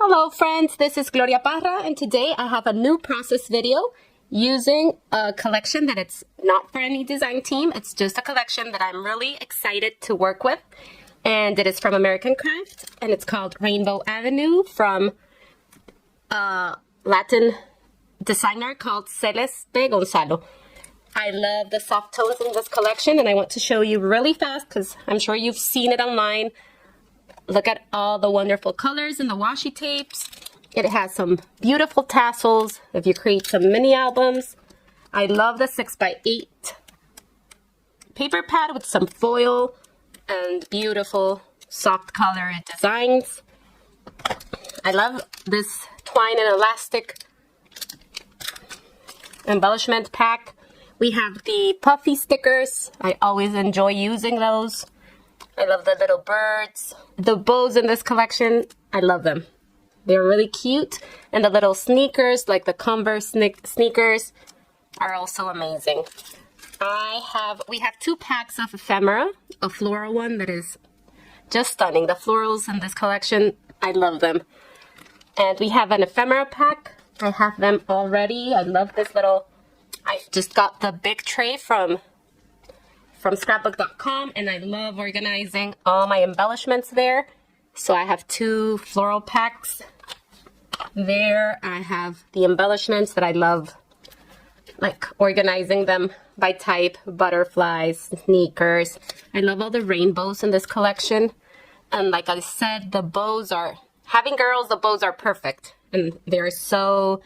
Hello friends, this is Gloria Parra and today I have a new process video using a collection that it's not for any design team. It's just a collection that I'm really excited to work with, and it is from American Craft and it's called Rainbow Avenue from a Latin designer called Celes Gonzalo. I love the soft tones in this collection and I want to show you really fast because I'm sure you've seen it online. Look at all the wonderful colors in the washi tapes. It has some beautiful tassels if you create some mini albums. I love the 6x8 paper pad with some foil and beautiful soft color designs. I love this twine and elastic embellishment pack. We have the puffy stickers. I always enjoy using those. I love the little birds. The bows in this collection, I love them. They're really cute. And the little sneakers, like the Converse sneakers, are also amazing. We have 2 packs of ephemera, a floral one that is just stunning. The florals in this collection, I love them. And we have an ephemera pack. I have them already. I love this little, I just got the big tray from scrapbook.com and I love organizing all my embellishments there. So I have 2 floral packs there. I have the embellishments that I love, like organizing them by type, butterflies, sneakers. I love all the rainbows in this collection. And like I said, the bows are, having girls, the bows are perfect. And they're so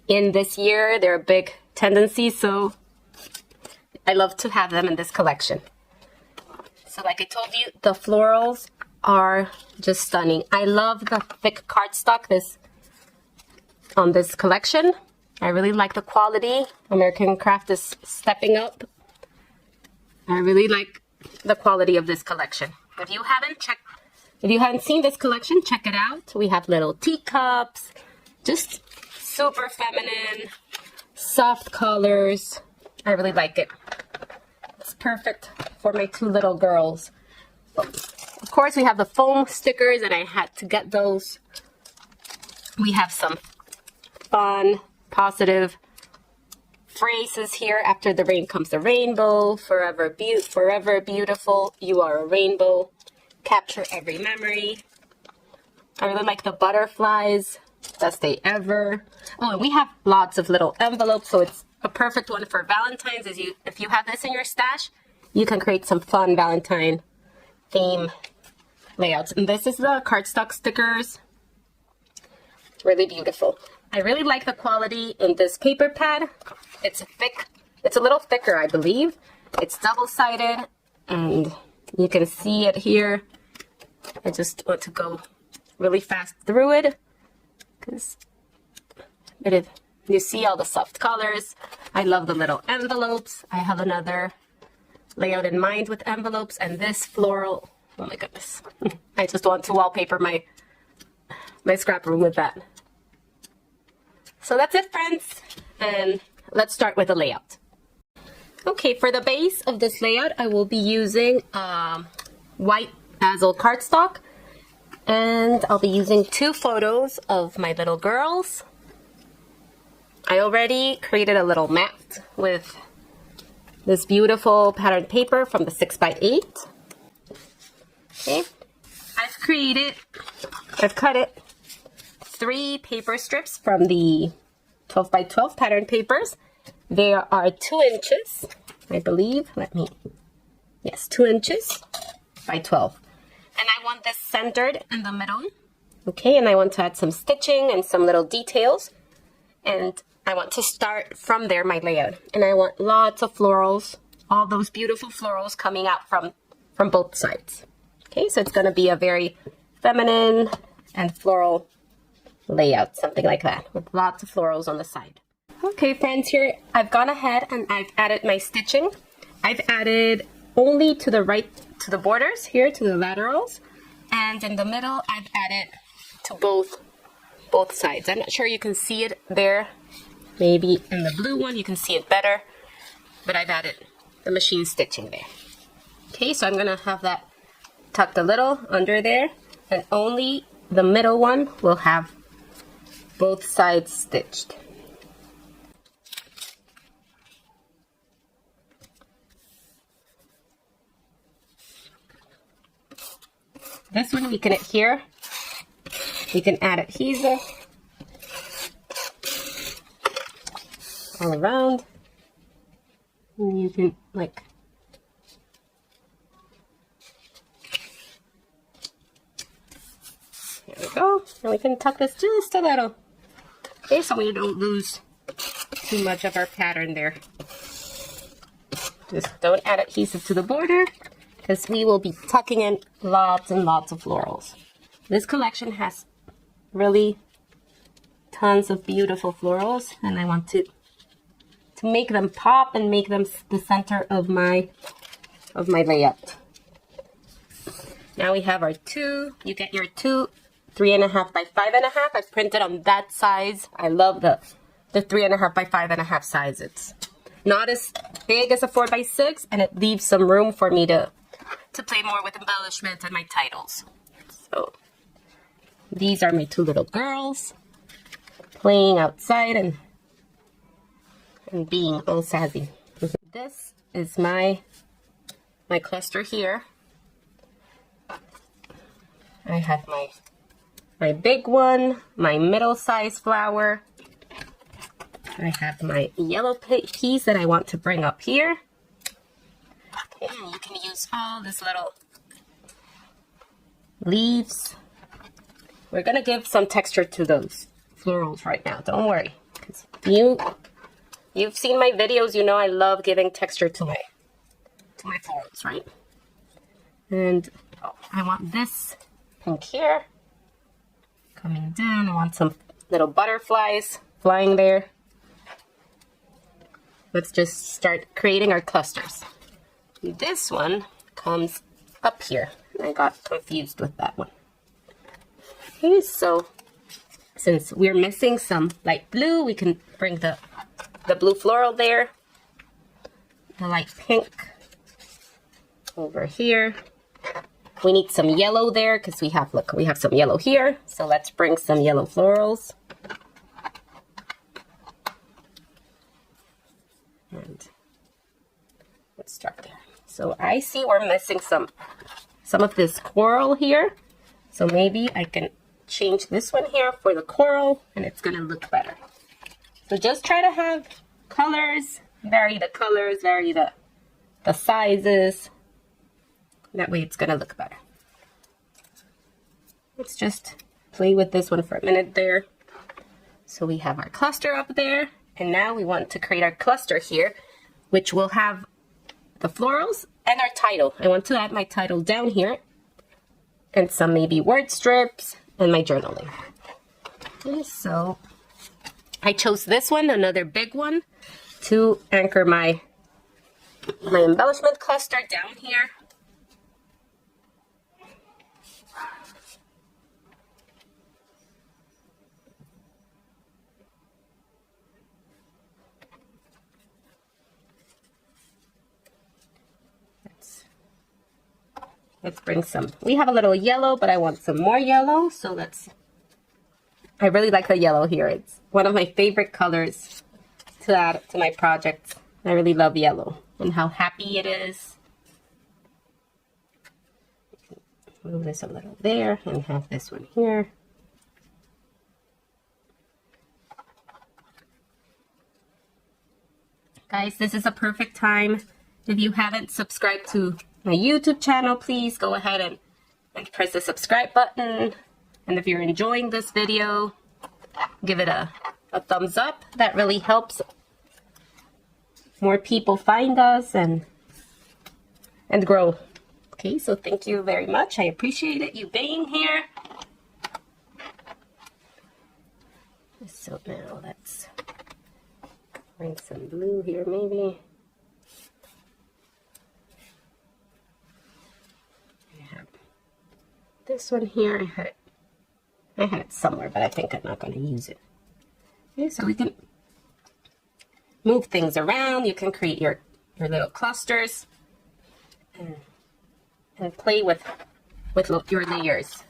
in this year, they're a big tendency. So I love to have them in this collection. So like I told you, the florals are just stunning. I love the thick cardstock on this collection. I really like the quality. American Craft is stepping up. I really like the quality of this collection. If you haven't seen this collection, check it out. We have little teacups, just super feminine, soft colors. I really like it. It's perfect for my 2 little girls. Of course, we have the foam stickers and I had to get those. We have some fun, positive phrases here. After the rain comes the rainbow. Forever beautiful. You are a rainbow. Capture every memory. I really like the butterflies. Best day ever. Oh, and we have lots of little envelopes, so it's a perfect one for Valentine's. If you have this in your stash, you can create some fun Valentine theme layouts. And this is the cardstock stickers. Really beautiful. I really like the quality in this paper pad. It's thick. It's a little thicker, I believe. It's double-sided, and you can see it here. I just want to go really fast through it because you see all the soft colors. I love the little envelopes. I have another layout in mind with envelopes, and this floral, oh my goodness. I just want to wallpaper my scrap room with that. So that's it, friends, and let's start with the layout. Okay, for the base of this layout, I will be using white basil cardstock, and I'll be using 2 photos of my little girls. I already created a little mat with this beautiful patterned paper from the 6x8. Okay, I've cut it 3 paper strips from the 12x12 patterned papers. They are 2 inches, I believe. Yes, 2 inches by 12. And I want this centered in the middle. Okay, and I want to add some stitching and some little details. And I want to start from there, my layout. And I want lots of florals, all those beautiful florals coming out from both sides. Okay, so it's going to be a very feminine and floral layout, something like that, with lots of florals on the side. Okay, friends, here I've gone ahead and I've added my stitching. I've added only to the right, to the borders here, to the laterals. And in the middle, I've added to both sides. I'm not sure you can see it there. Maybe in the blue one you can see it better, but I've added the machine stitching there. Okay, so I'm gonna have that tucked a little under there, and only the middle one will have both sides stitched. This one we can adhere. We can add adhesive all around. And you can like there we go. And we can tuck this just a little. Okay, so we don't lose too much of our pattern there. Just don't add adhesive to the border, because we will be tucking in lots and lots of florals. This collection has really tons of beautiful florals, and I want to make them pop and make them the center of my layout. Now we have our two. You get your two 3.5 by 5.5. I printed on that size. I love the 3.5 by 5.5 size. It's not as big as a 4 by 6, and it leaves some room for me to play more with embellishments and my titles. So these are my two little girls playing outside and being all sassy. This is my cluster here. I have my big one, my middle size flower. I have my yellow piece that I want to bring up here. And you can use all these little leaves. We're gonna give some texture to those florals right now, don't worry. 'Cause you've seen my videos, you know I love giving texture to my florals, right? And I want this pink here coming down. I want some little butterflies flying there. Let's just start creating our clusters. This one comes up here. I got confused with that one. Okay, so since we're missing some light blue, we can bring the blue floral there. The light pink over here. We need some yellow there because we have some yellow here. So let's bring some yellow florals. And let's start there. So I see we're missing some of this coral here. So maybe I can change this one here for the coral and it's gonna look better. So just try to have colors, vary the colors, vary the sizes. That way it's gonna look better. Let's just play with this one for a minute there. So we have our cluster up there, and now we want to create our cluster here, which will have the florals and our title. I want to add my title down here, and some maybe word strips, and my journaling. Okay, so I chose this one, another big one, to anchor my embellishment cluster down here. Let's bring some. We have a little yellow, but I want some more yellow. So I really like the yellow here. It's one of my favorite colors to add to my projects. I really love yellow and how happy it is. Move this a little there and have this one here. Guys, this is a perfect time. If you haven't subscribed to my YouTube channel, please go ahead and press the subscribe button. And if you're enjoying this video, give it a thumbs up. That really helps more people find us and grow. Okay, so thank you very much. I appreciate it, you being here. So now let's bring some blue here maybe. This one here, I had it somewhere, but I think I'm not going to use it. Okay, so we can move things around. You can create your little clusters and play with your layers.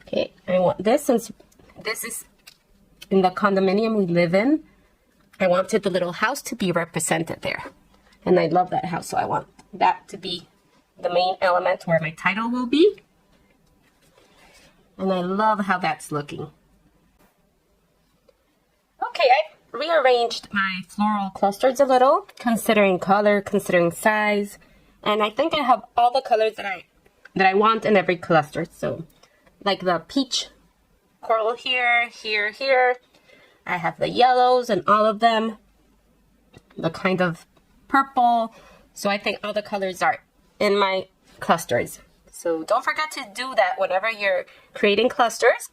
Okay, I want this, since this is in the condominium we live in, I wanted the little house to be represented there. And I love that house, so I want that to be the main element where my title will be. And I love how that's looking. Okay, I rearranged my floral clusters a little, considering color, considering size. And I think I have all the colors that I want in every cluster. So, like the peach coral here, here, here. I have the yellows and all of them. The kind of purple. So I think all the colors are in my clusters. So don't forget to do that whenever you're creating clusters.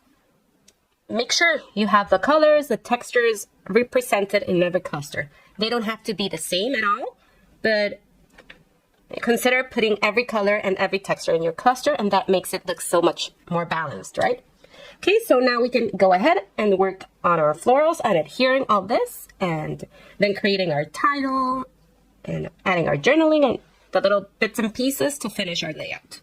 Make sure you have the colors, the textures represented in every cluster. They don't have to be the same at all, but consider putting every color and every texture in your cluster, and that makes it look so much more balanced, right? Okay, so now we can go ahead and work on our florals and adhering all this, and then creating our title and adding our journaling and the little bits and pieces to finish our layout.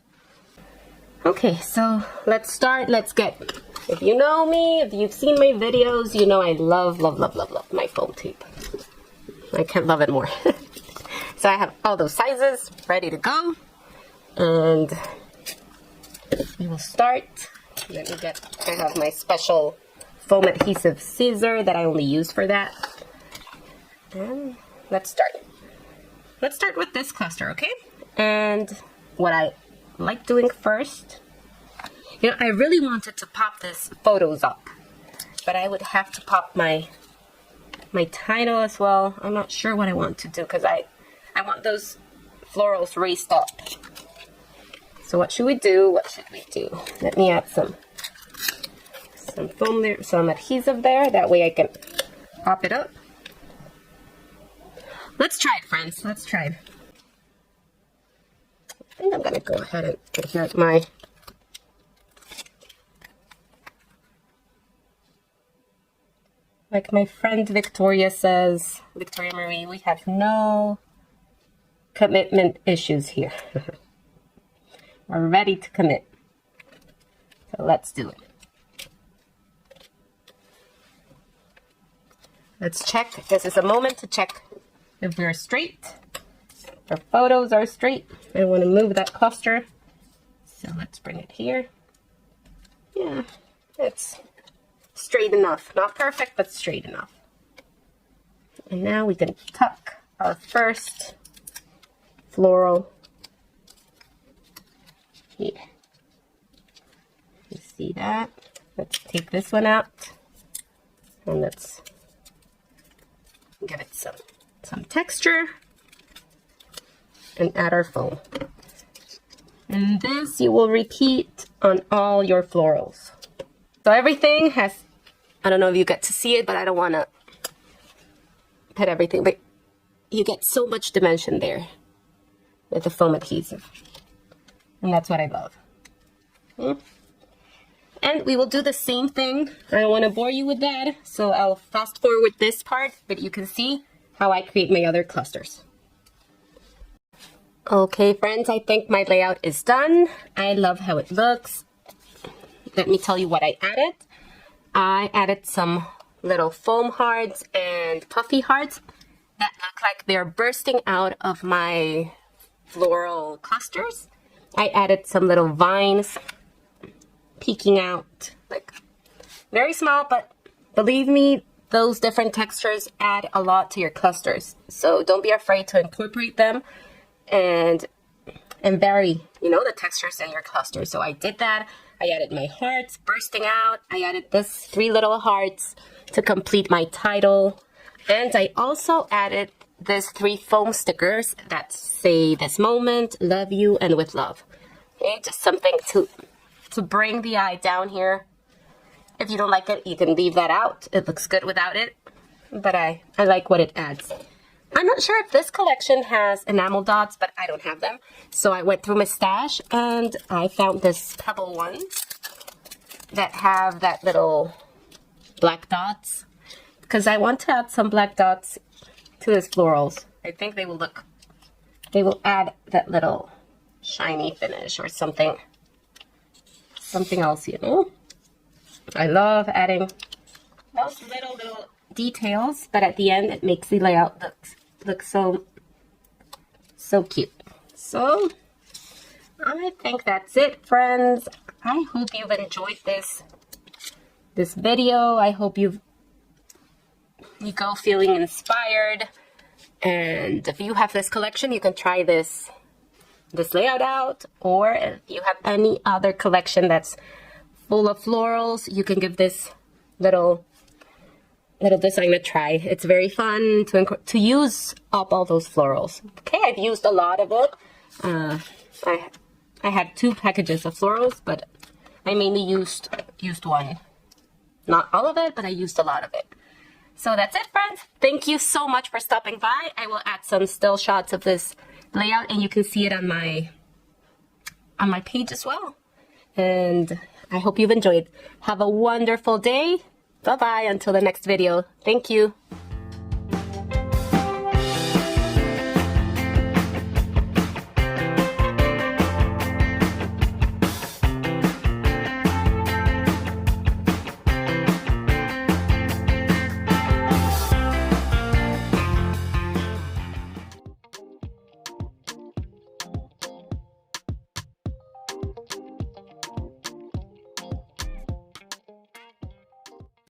Okay, so let's start. Let's get, if you know me, if you've seen my videos, you know I love, love, love, love, love my foam tape. I can't love it more. So I have all those sizes ready to go. And we will start. Let me get, I have my special foam adhesive scissor that I only use for that. And let's start. Let's start with this cluster, okay? And what I like doing first, you know, I really wanted to pop this photos up, but I would have to pop my title as well. I'm not sure what I want to do because I want those florals raised up. So what should we do? What should we do? Let me add some foam there, some adhesive there. That way I can pop it up. Let's try it, friends. Let's try it. I think I'm gonna go ahead and adhere my like my friend Victoria says, Victoria Marie, we have no commitment issues here. We're ready to commit. So let's do it. Let's check. This is a moment to check if we're straight. Our photos are straight. I want to move that cluster. So let's bring it here. Yeah, it's straight enough. Not perfect, but straight enough. And now we can tuck our first floral here. You see that? Let's take this one out and let's give it some texture and add our foam. And this you will repeat on all your florals. So everything has, I don't know if you get to see it, but I don't want to put everything, but you get so much dimension there with the foam adhesive. And that's what I love. And we will do the same thing. I don't want to bore you with that, so I'll fast forward this part, but you can see how I create my other clusters. Okay, friends, I think my layout is done. I love how it looks. Let me tell you what I added. I added some little foam hearts and puffy hearts that look like they're bursting out of my floral clusters. I added some little vines peeking out, like very small, but believe me, those different textures add a lot to your clusters. So don't be afraid to incorporate them and vary, you know, the textures in your cluster. So I did that. I added my hearts bursting out. I added this 3 little hearts to complete my title. And I also added these 3 foam stickers that say this moment, love you, and with love. Okay, just something to bring the eye down here. If you don't like it, you can leave that out. It looks good without it, but I like what it adds. I'm not sure if this collection has enamel dots, but I don't have them. So I went through my stash and I found this pebble one that have that little black dots, because I want to add some black dots to this florals. I think they will add that little shiny finish or something else, you know. I love adding those little details, but at the end it makes the layout look so cute. So I think that's it, friends. I hope you've enjoyed this video. I hope you go feeling inspired. And if you have this collection, you can try this layout out. Or if you have any other collection that's full of florals, you can give this little design a try. It's very fun to use up all those florals. Okay, I've used a lot of it. I had 2 packages of florals, but I mainly used one. Not all of it, but I used a lot of it. So that's it, friends. Thank you so much for stopping by. I will add some still shots of this layout, and you can see it on my page as well. And I hope you've enjoyed. Have a wonderful day. Bye-bye until the next video. Thank you.